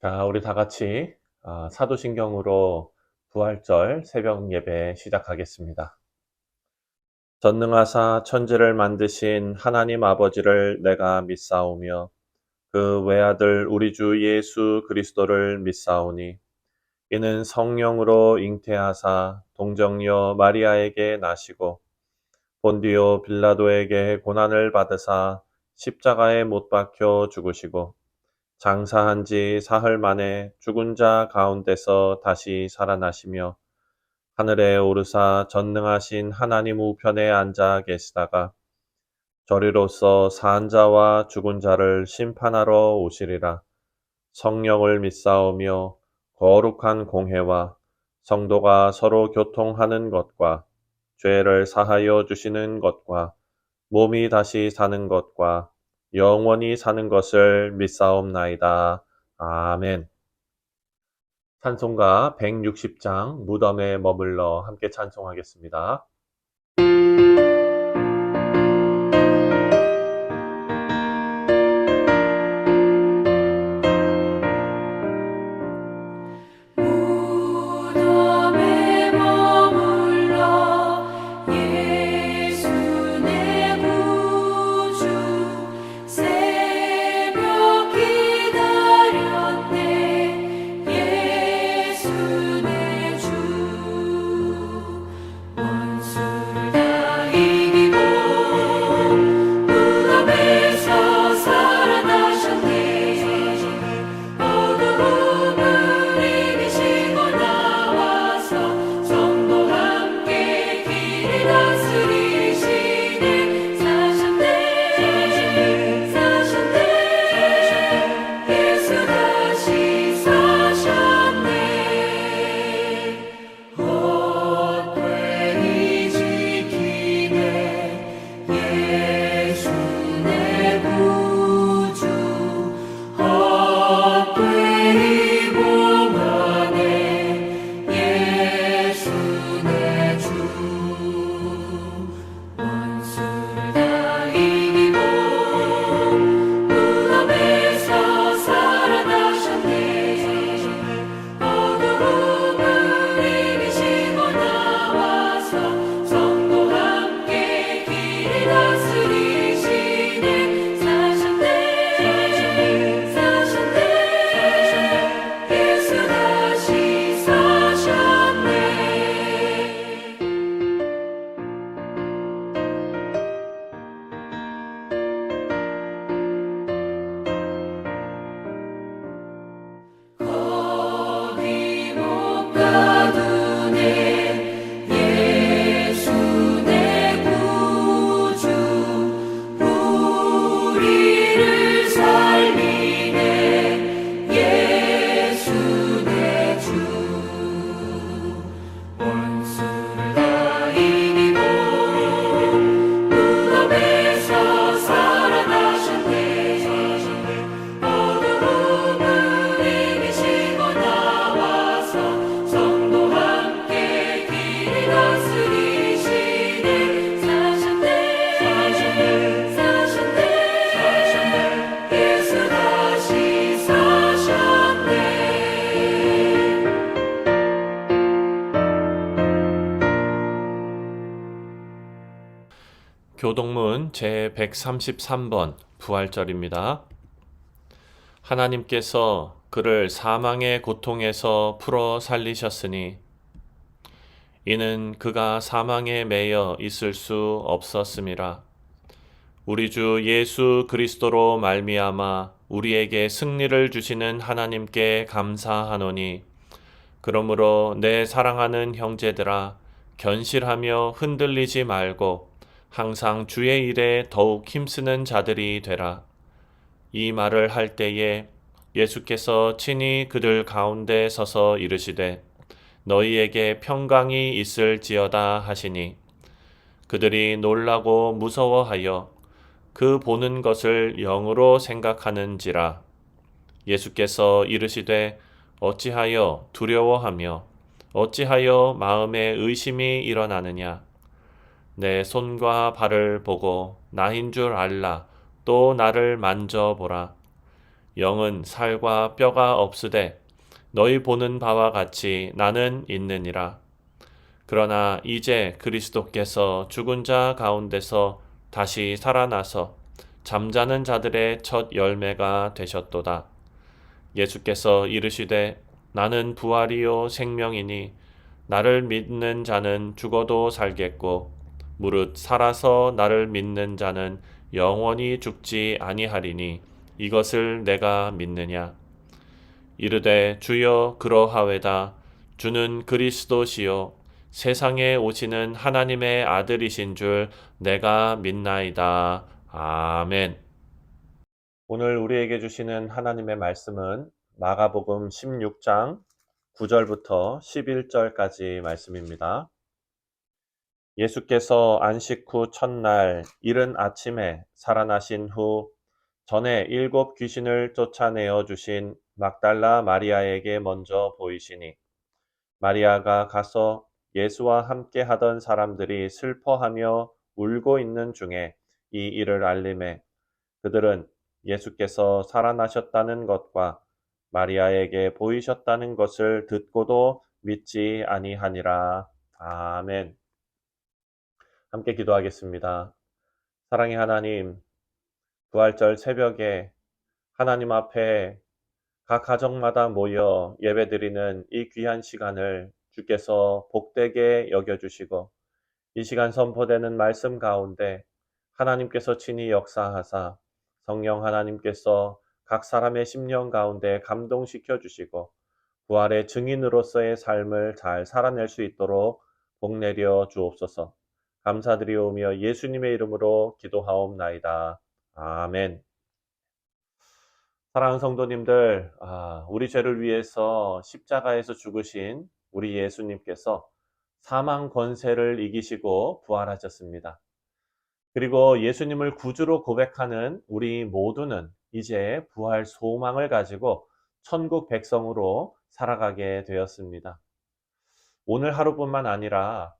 자, 우리 다 같이 사도신경으로 부활절 새벽 예배 시작하겠습니다. 전능하사 천지를 만드신 하나님 아버지를 내가 믿사오며 그 외아들 우리 주 예수 그리스도를 믿사오니 이는 성령으로 잉태하사 동정녀 마리아에게 나시고 본디오 빌라도에게 고난을 받으사 십자가에 못 박혀 죽으시고 장사한 지 사흘 만에 죽은 자 가운데서 다시 살아나시며 하늘에 오르사 전능하신 하나님 우편에 앉아 계시다가 저리로서 산 자와 죽은 자를 심판하러 오시리라. 성령을 믿사오며 거룩한 공회와 성도가 서로 교통하는 것과 죄를 사하여 주시는 것과 몸이 다시 사는 것과 영원히 사는 것을 믿사옵나이다. 아멘. 찬송가 160장 무덤에 머물러 함께 찬송하겠습니다. 무덤에 머물러 예수 내 구주 새벽 기다렸네 예수 내 주 원수를 다 이기고 무덤에서 살아나셨네 어두움을 이기시고 나와서 성도 함께 길을 다스리시네 사셨네 사셨네 예수 다시 사셨네 헛되이 지키네 예수 내 구주 헛되이 봉하네 예수 내 주 원수를 다 이기고 무덤에서 살아나셨네 어두움을 이기시고 나와서 성도 함께 길을 다스리시네 사셨네 사셨네 예수 다시 사셨네 거기 못 가두네 예수 내 구주 우리를 살리네 예수 내 주 원수를 다 이기고 무덤에서 살아나셨네 어두움을 이기시고 나와서 성도 함께 길을 다스리시네 사셨네 사셨네 예수 다시 사셨네 교동문 제133번 부활절입니다. 하나님께서 그를 사망의 고통에서 풀어 살리셨으니 이는 그가 사망에 매여 있을 수 없었음이라. 우리 주 예수 그리스도로 말미암아 우리에게 승리를 주시는 하나님께 감사하노니 그러므로 내 사랑하는 형제들아 견실하며 흔들리지 말고 항상 주의 일에 더욱 힘쓰는 자들이 되라. 이 말을 할 때에 예수께서 친히 그들 가운데 서서 이르시되 너희에게 평강이 있을지어다 하시니 그들이 놀라고 무서워하여 그 보는 것을 영으로 생각하는지라. 예수께서 이르시되 어찌하여 두려워하며 어찌하여 마음에 의심이 일어나느냐. 내 손과 발을 보고 나인 줄 알라. 또 나를 만져보라. 영은 살과 뼈가 없으되 너희 보는 바와 같이 나는 있느니라. 그러나 이제 그리스도께서 죽은 자 가운데서 다시 살아나서 잠자는 자들의 첫 열매가 되셨도다. 예수께서 이르시되 나는 부활이요 생명이니 나를 믿는 자는 죽어도 살겠고 무릇 살아서 나를 믿는 자는 영원히 죽지 아니하리니 이것을 내가 믿느냐. 이르되 주여 그러하외다. 주는 그리스도시요 세상에 오시는 하나님의 아들이신 줄 내가 믿나이다. 아멘. 오늘 우리에게 주시는 하나님의 말씀은 마가복음 16장 9절부터 11절까지 말씀입니다. 예수께서 안식 후 첫날 이른 아침에 살아나신 후 전에 7 귀신을 쫓아내어 주신 막달라 마리아에게 먼저 보이시니 마리아가 가서 예수와 함께 하던 사람들이 슬퍼하며 울고 있는 중에 이 일을 알림해 그들은 예수께서 살아나셨다는 것과 마리아에게 보이셨다는 것을 듣고도 믿지 아니하니라. 아멘. 함께 기도하겠습니다. 사랑의 하나님, 부활절 새벽에 하나님 앞에 각 가정마다 모여 예배드리는 이 귀한 시간을 주께서 복되게 여겨주시고 이 시간 선포되는 말씀 가운데 하나님께서 친히 역사하사 성령 하나님께서 각 사람의 심령 가운데 감동시켜 주시고 부활의 증인으로서의 삶을 잘 살아낼 수 있도록 복내려 주옵소서. 감사드리오며 예수님의 이름으로 기도하옵나이다. 아멘. 사랑하는 성도님들, 우리 죄를 위해서 십자가에서 죽으신 우리 예수님께서 사망 권세를 이기시고 부활하셨습니다. 그리고 예수님을 구주로 고백하는 우리 모두는 이제 부활 소망을 가지고 천국 백성으로 살아가게 되었습니다. 오늘 하루뿐만 아니라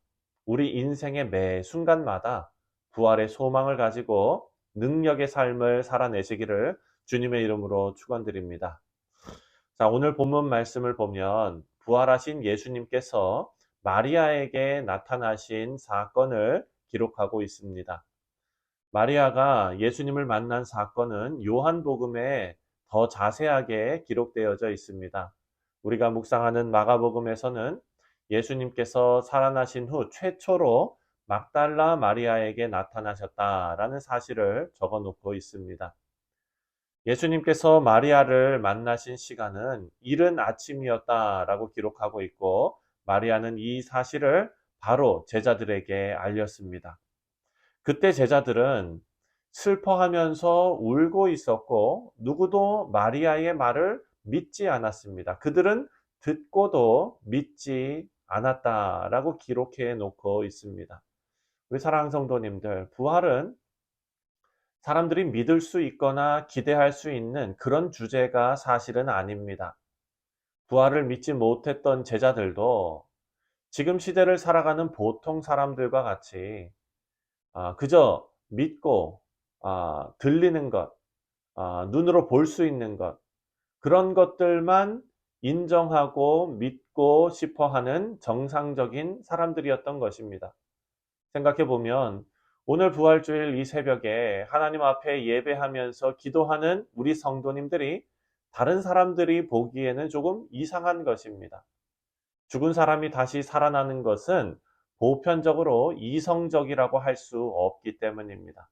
우리 인생의 매 순간마다 부활의 소망을 가지고 능력의 삶을 살아내시기를 주님의 이름으로 축원드립니다. 자, 오늘 본문 말씀을 보면 부활하신 예수님께서 마리아에게 나타나신 사건을 기록하고 있습니다. 마리아가 예수님을 만난 사건은 요한복음에 더 자세하게 기록되어져 있습니다. 우리가 묵상하는 마가복음에서는 예수님께서 살아나신 후 최초로 막달라 마리아에게 나타나셨다라는 사실을 적어 놓고 있습니다. 예수님께서 마리아를 만나신 시간은 이른 아침이었다라고 기록하고 있고 마리아는 이 사실을 바로 제자들에게 알렸습니다. 그때 제자들은 슬퍼하면서 울고 있었고 누구도 마리아의 말을 믿지 않았습니다. 그들은 듣고도 믿지 않았다라고 기록해 놓고 있습니다. 우리 사랑하는 성도님들, 부활은 사람들이 믿을 수 있거나 기대할 수 있는 그런 주제가 사실은 아닙니다. 부활을 믿지 못했던 제자들도 지금 시대를 살아가는 보통 사람들과 같이 그저 믿고 들리는 것, 눈으로 볼 수 있는 것, 그런 것들만 인정하고 믿고 싶어 하는 정상적인 사람들이었던 것입니다. 생각해 보면 오늘 부활주일 이 새벽에 하나님 앞에 예배하면서 기도하는 우리 성도님들이 다른 사람들이 보기에는 조금 이상한 것입니다. 죽은 사람이 다시 살아나는 것은 보편적으로 이성적이라고 할 수 없기 때문입니다.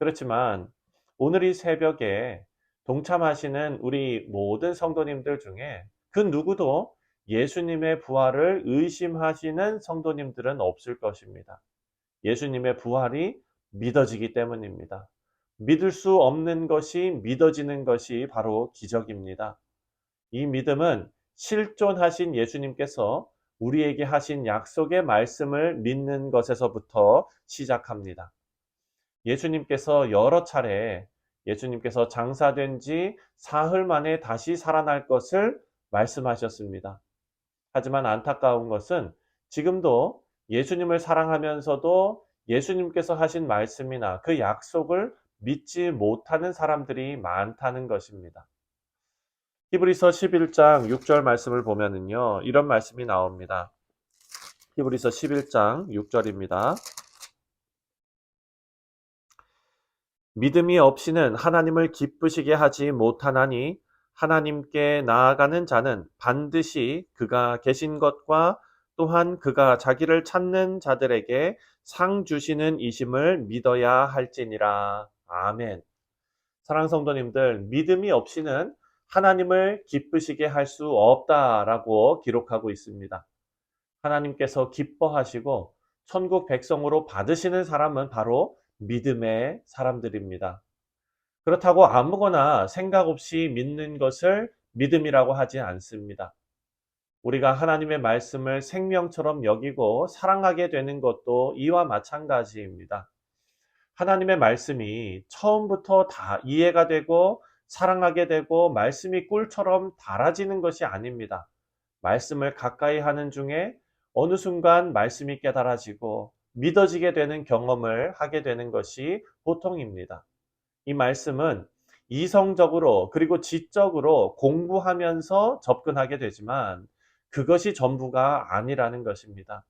그렇지만 오늘 이 새벽에 동참하시는 우리 모든 성도님들 중에 그 누구도 예수님의 부활을 의심하시는 성도님들은 없을 것입니다. 예수님의 부활이 믿어지기 때문입니다. 믿을 수 없는 것이 믿어지는 것이 바로 기적입니다. 이 믿음은 실존하신 예수님께서 우리에게 하신 약속의 말씀을 믿는 것에서부터 시작합니다. 예수님께서 여러 차례 예수님께서 장사된 지 사흘 만에 다시 살아날 것을 말씀하셨습니다. 하지만 안타까운 것은 지금도 예수님을 사랑하면서도 예수님께서 하신 말씀이나 그 약속을 믿지 못하는 사람들이 많다는 것입니다. 히브리서 11장 6절 말씀을 보면은요, 이런 말씀이 나옵니다. 히브리서 11장 6절입니다. 믿음이 없이는 하나님을 기쁘시게 하지 못하나니 하나님께 나아가는 자는 반드시 그가 계신 것과 또한 그가 자기를 찾는 자들에게 상 주시는 이심을 믿어야 할지니라. 아멘. 사랑하는 성도님들, 믿음이 없이는 하나님을 기쁘시게 할 수 없다라고 기록하고 있습니다. 하나님께서 기뻐하시고 천국 백성으로 받으시는 사람은 바로 믿음의 사람들입니다. 그렇다고 아무거나 생각 없이 믿는 것을 믿음이라고 하지 않습니다. 우리가 하나님의 말씀을 생명처럼 여기고 사랑하게 되는 것도 이와 마찬가지입니다. 하나님의 말씀이 처음부터 다 이해가 되고 사랑하게 되고 말씀이 꿀처럼 달아지는 것이 아닙니다. 말씀을 가까이 하는 중에 어느 순간 말씀이 깨달아지고 믿어지게 되는 경험을 하게 되는 것이 보통입니다. 이 말씀은 이성적으로 그리고 지적으로 공부하면서 접근하게 되지만 그것이 전부가 아니라는 것입니다.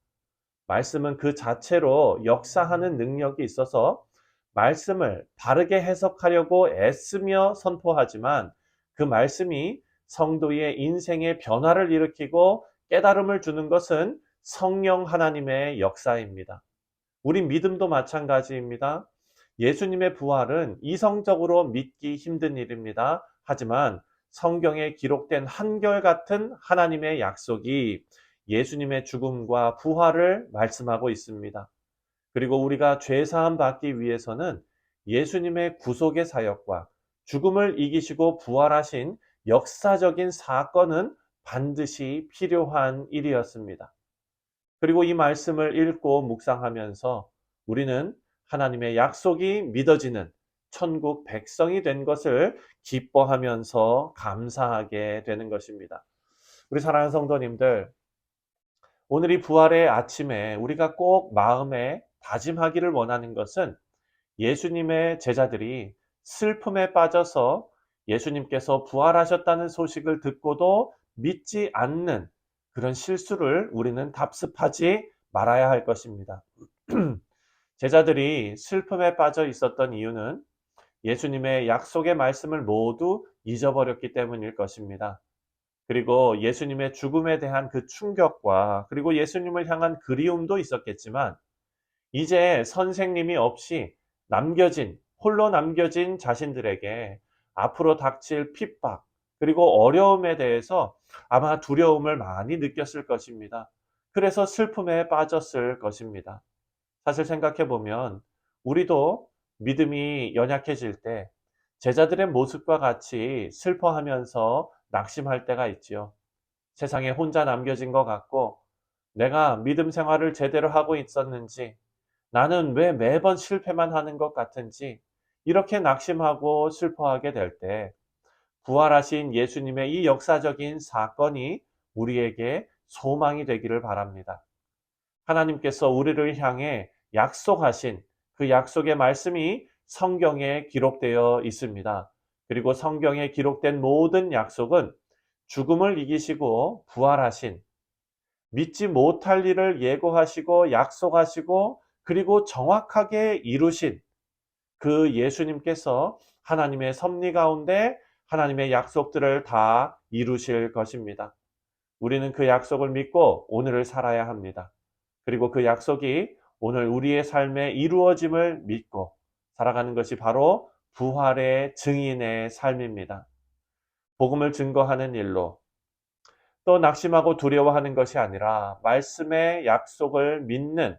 말씀은 그 자체로 역사하는 능력이 있어서 말씀을 바르게 해석하려고 애쓰며 선포하지만 그 말씀이 성도의 인생의 변화를 일으키고 깨달음을 주는 것은 성령 하나님의 역사입니다. 우리 믿음도 마찬가지입니다. 예수님의 부활은 이성적으로 믿기 힘든 일입니다. 하지만 성경에 기록된 한결같은 하나님의 약속이 예수님의 죽음과 부활을 말씀하고 있습니다. 그리고 우리가 죄사함 받기 위해서는 예수님의 구속의 사역과 죽음을 이기시고 부활하신 역사적인 사건은 반드시 필요한 일이었습니다. 그리고 이 말씀을 읽고 묵상하면서 우리는 하나님의 약속이 믿어지는 천국 백성이 된 것을 기뻐하면서 감사하게 되는 것입니다. 우리 사랑하는 성도님들, 오늘 이 부활의 아침에 우리가 꼭 마음에 다짐하기를 원하는 것은 예수님의 제자들이 슬픔에 빠져서 예수님께서 부활하셨다는 소식을 듣고도 믿지 않는 그런 실수를 우리는 답습하지 말아야 할 것입니다. 제자들이 슬픔에 빠져 있었던 이유는 예수님의 약속의 말씀을 모두 잊어버렸기 때문일 것입니다. 그리고 예수님의 죽음에 대한 그 충격과 그리고 예수님을 향한 그리움도 있었겠지만 이제 선생님이 없이 홀로 남겨진 자신들에게 앞으로 닥칠 핍박, 그리고 어려움에 대해서 아마 두려움을 많이 느꼈을 것입니다. 그래서 슬픔에 빠졌을 것입니다. 사실 생각해 보면 우리도 믿음이 연약해질 때 제자들의 모습과 같이 슬퍼하면서 낙심할 때가 있지요. 세상에 혼자 남겨진 것 같고 내가 믿음 생활을 제대로 하고 있었는지 나는 왜 매번 실패만 하는 것 같은지 이렇게 낙심하고 슬퍼하게 될 때 부활하신 예수님의 이 역사적인 사건이 우리에게 소망이 되기를 바랍니다. 하나님께서 우리를 향해 약속하신 그 약속의 말씀이 성경에 기록되어 있습니다. 그리고 성경에 기록된 모든 약속은 죽음을 이기시고 부활하신 믿지 못할 일을 예고하시고 약속하시고 그리고 정확하게 이루신 그 예수님께서 하나님의 섭리 가운데 하나님의 약속들을 다 이루실 것입니다. 우리는 그 약속을 믿고 오늘을 살아야 합니다. 그리고 그 약속이 오늘 우리의 삶에 이루어짐을 믿고 살아가는 것이 바로 부활의 증인의 삶입니다. 복음을 증거하는 일로 또 낙심하고 두려워하는 것이 아니라 말씀의 약속을 믿는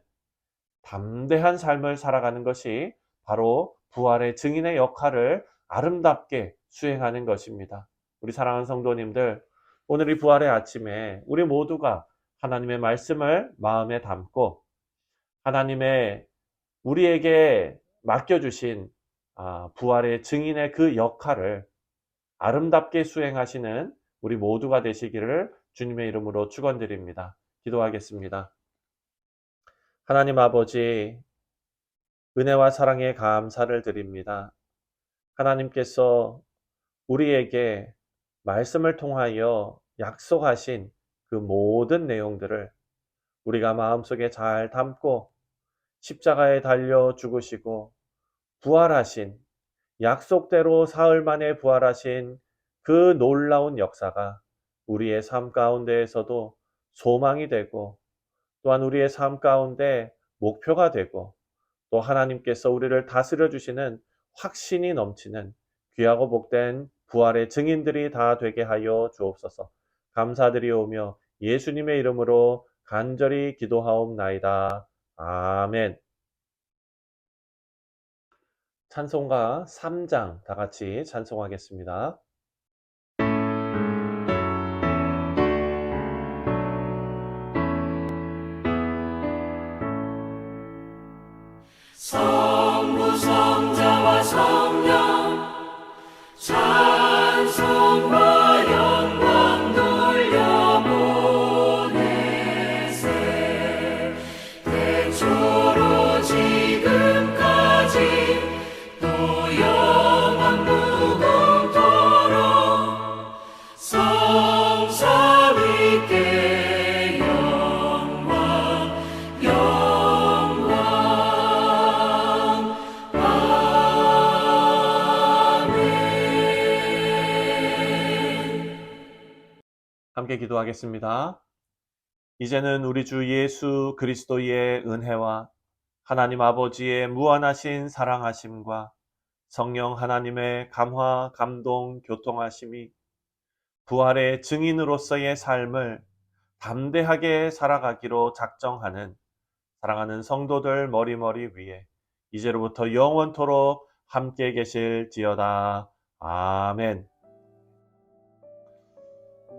담대한 삶을 살아가는 것이 바로 부활의 증인의 역할을 아름답게 수행하는 것입니다. 우리 사랑하는 성도님들, 오늘 이 부활의 아침에 우리 모두가 하나님의 말씀을 마음에 담고 하나님의 우리에게 맡겨주신 부활의 증인의 그 역할을 아름답게 수행하시는 우리 모두가 되시기를 주님의 이름으로 축원드립니다. 기도하겠습니다. 하나님 아버지, 은혜와 사랑에 감사를 드립니다. 하나님께서 우리에게 말씀을 통하여 약속하신 그 모든 내용들을 우리가 마음속에 잘 담고 십자가에 달려 죽으시고 부활하신, 약속대로 사흘 만에 부활하신 그 놀라운 역사가 우리의 삶 가운데에서도 소망이 되고, 또한 우리의 삶 가운데 목표가 되고, 또 하나님께서 우리를 다스려 주시는 확신이 넘치는 귀하고 복된 부활의 증인들이 다 되게 하여 주옵소서. 감사드리오며 예수님의 이름으로 간절히 기도하옵나이다. 아멘. 찬송가 3장 다 같이 찬송하겠습니다. 성부 성자와 성령 찬송과 영광 돌려보내세 태초로 지금까지 또 영원 무궁토록 성삼위께 영광 영광 함께 기도하겠습니다. 이제는 우리 주 예수 그리스도의 은혜와 하나님 아버지의 무한하신 사랑하심과 성령 하나님의 감화, 감동, 교통하심이 부활의 증인으로서의 삶을 담대하게 살아가기로 작정하는 사랑하는 성도들 머리머리 위에 이제로부터 영원토록 함께 계실지어다. 아멘.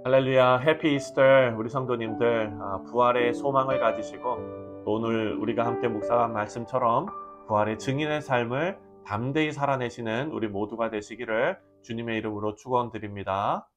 할렐루야, 해피 이스터. 우리 성도님들 부활의 소망을 가지시고 또 오늘 우리가 함께 묵상한 말씀처럼 부활의 증인의 삶을 담대히 살아내시는 우리 모두가 되시기를 주님의 이름으로 축원드립니다.